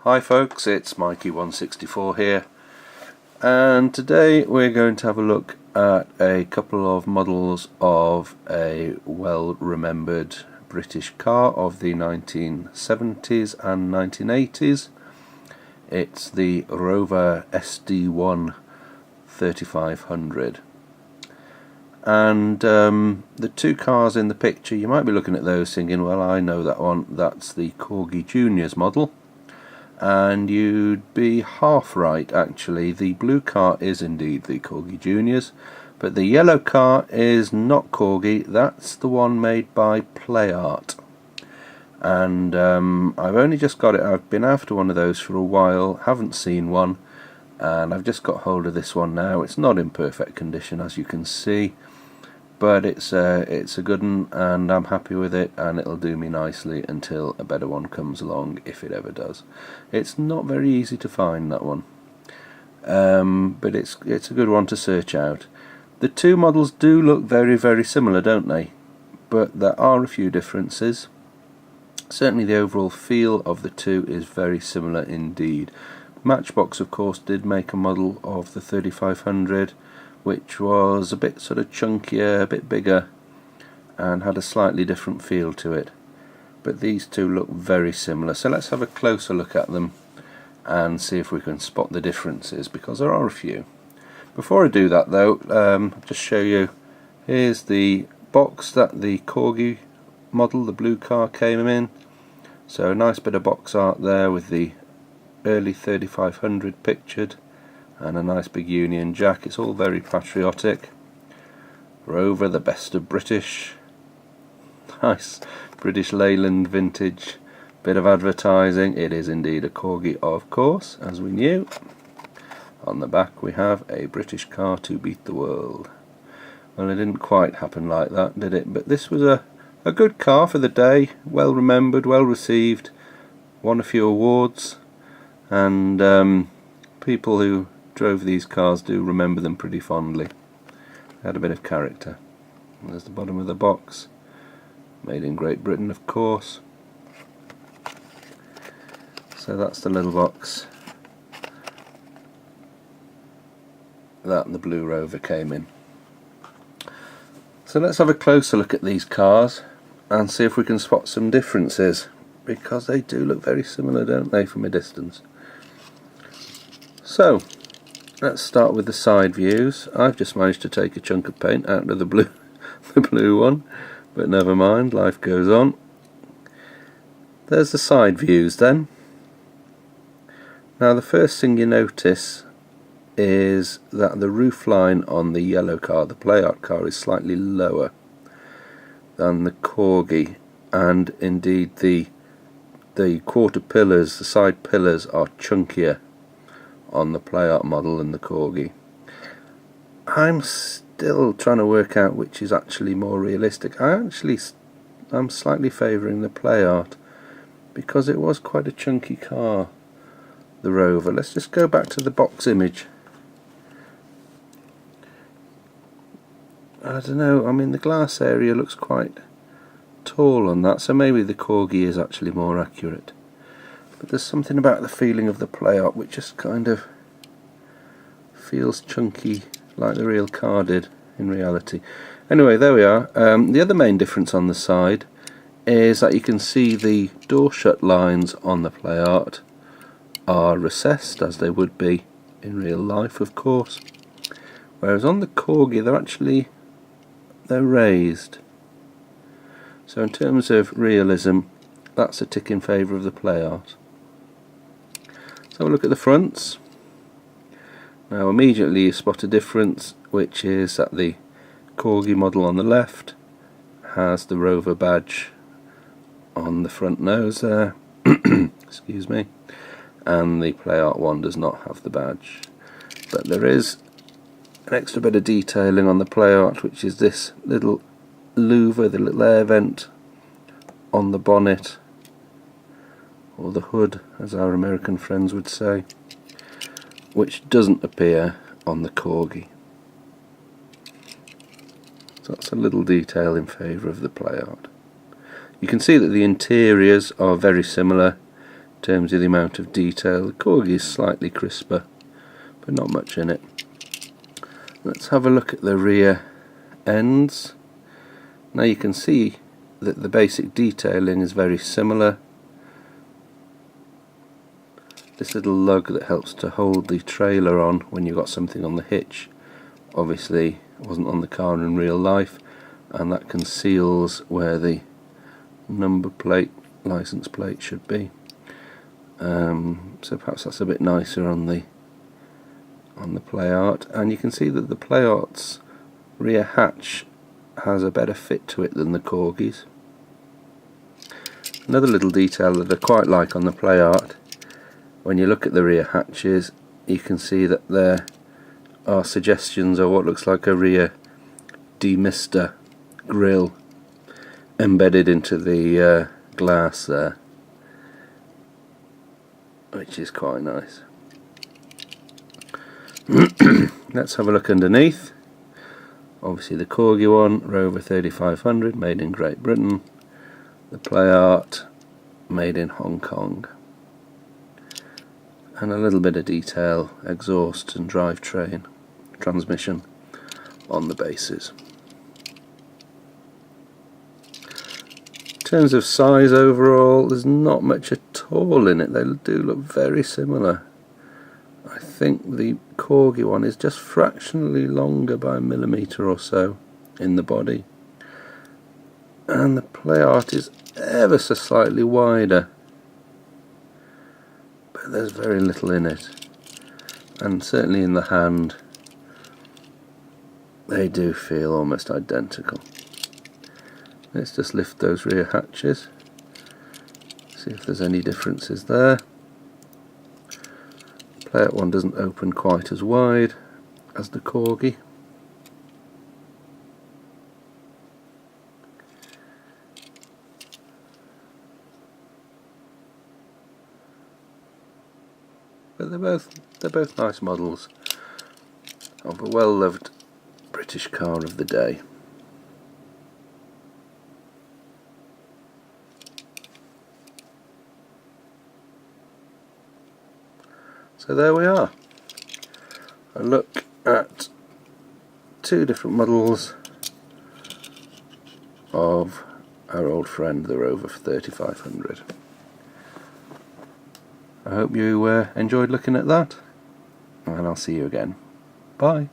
Hi folks, it's Mikey164 here, and today we're going to have a look at a couple of models of a well-remembered British car of the 1970s and 1980s. It's the Rover SD1 3500. And the two cars in the picture, you might be looking at those thinking, well, I know that one, that's the Corgi Juniors model. And you'd be half right, actually. The blue car is indeed the Corgi Juniors, but the yellow car is not Corgi. That's the one made by Playart. And I've only just got it. I've been after one of those for a while, haven't seen one, and I've just got hold of this one now. It's not in perfect condition, as you can see, but it's a good one, and I'm happy with it, and it'll do me nicely until a better one comes along, if it ever does. It's not very easy to find, that one, but it's a good one to search out. The two models do look very, very similar, don't they? But there are a few differences. Certainly the overall feel of the two is very similar indeed. Matchbox, of course, did make a model of the 3500, which was a bit sort of chunkier, a bit bigger, and had a slightly different feel to it. But these two look very similar, so let's have a closer look at them and see if we can spot the differences, because there are a few. Before I do that though, I'll just show you, here's the box that the Corgi model, the blue car, came in. So a nice bit of box art there with the early 3500 pictured, and a nice big Union Jack. It's all very patriotic. Rover, the best of British. Nice British Leyland vintage bit of advertising. It is indeed a Corgi, of course, as we knew. On the back we have a British car to beat the world. Well, it didn't quite happen like that, did it? But this was a good car for the day, well remembered, well received, won a few awards, and people who drove these cars do remember them pretty fondly. They had a bit of character. And there's the bottom of the box, made in Great Britain, of course. So that's the little box that the blue Rover came in. So let's have a closer look at these cars and see if we can spot some differences, because they do look very similar, don't they, from a distance. So let's start with the side views. I've just managed to take a chunk of paint out of the blue one, but never mind, life goes on. There's the side views then. Now the first thing you notice is that the roofline on the yellow car, the Playart car, is slightly lower than the Corgi, and indeed the quarter pillars, the side pillars, are chunkier on the Playart model than the Corgi. I'm still trying to work out which is actually more realistic. I'm slightly favouring the Playart, because it was quite a chunky car, the Rover. Let's just go back to the box image. I don't know, I mean the glass area looks quite tall on that, so maybe the Corgi is actually more accurate. But there's something about the feeling of the Playart which just kind of feels chunky, like the real car did in reality. Anyway, there we are. The other main difference on the side is that you can see the door shut lines on the Playart are recessed, as they would be in real life, of course. Whereas on the Corgi they're raised. So in terms of realism, that's a tick in favour of the Playart. Let's have a look at the fronts. Now immediately you spot a difference, which is that the Corgi model on the left has the Rover badge on the front nose there, excuse me, and the Playart one does not have the badge. But there is an extra bit of detailing on the Playart, which is this little louver, the little air vent on the bonnet, or the hood as our American friends would say, which doesn't appear on the Corgi. So that's a little detail in favour of the Playart. You can see that the interiors are very similar. terms of the amount of detail. The Corgi is slightly crisper, but not much in it. Let's have a look at the rear ends. Now you can see that the basic detailing is very similar. This little lug that helps to hold the trailer on when you've got something on the hitch obviously wasn't on the car in real life, and that conceals where the number plate, license plate should be. So perhaps that's a bit nicer on the Playart, and you can see that the Playart's rear hatch has a better fit to it than the Corgi's. Another little detail that I quite like on the Playart, when you look at the rear hatches, you can see that there are suggestions of what looks like a rear demister grill embedded into the glass there, which is quite nice. Let's have a look underneath. Obviously the Corgi one, Rover 3500, made in Great Britain. The Playart, made in Hong Kong. And a little bit of detail, exhaust and drivetrain, transmission on the bases. In terms of size overall, there's not much at all in it. They do look very similar. I think the Corgi one is just fractionally longer by a millimetre or so in the body, and the Playart is ever so slightly wider, but there's very little in it, and certainly in the hand they do feel almost identical. Let's just lift those rear hatches, see if there's any differences there. The Playart one doesn't open quite as wide as the Corgi. But they're both nice models of a well-loved British car of the day. So there we are, a look at two different models of our old friend the Rover 3500. I hope you enjoyed looking at that, and I'll see you again. Bye.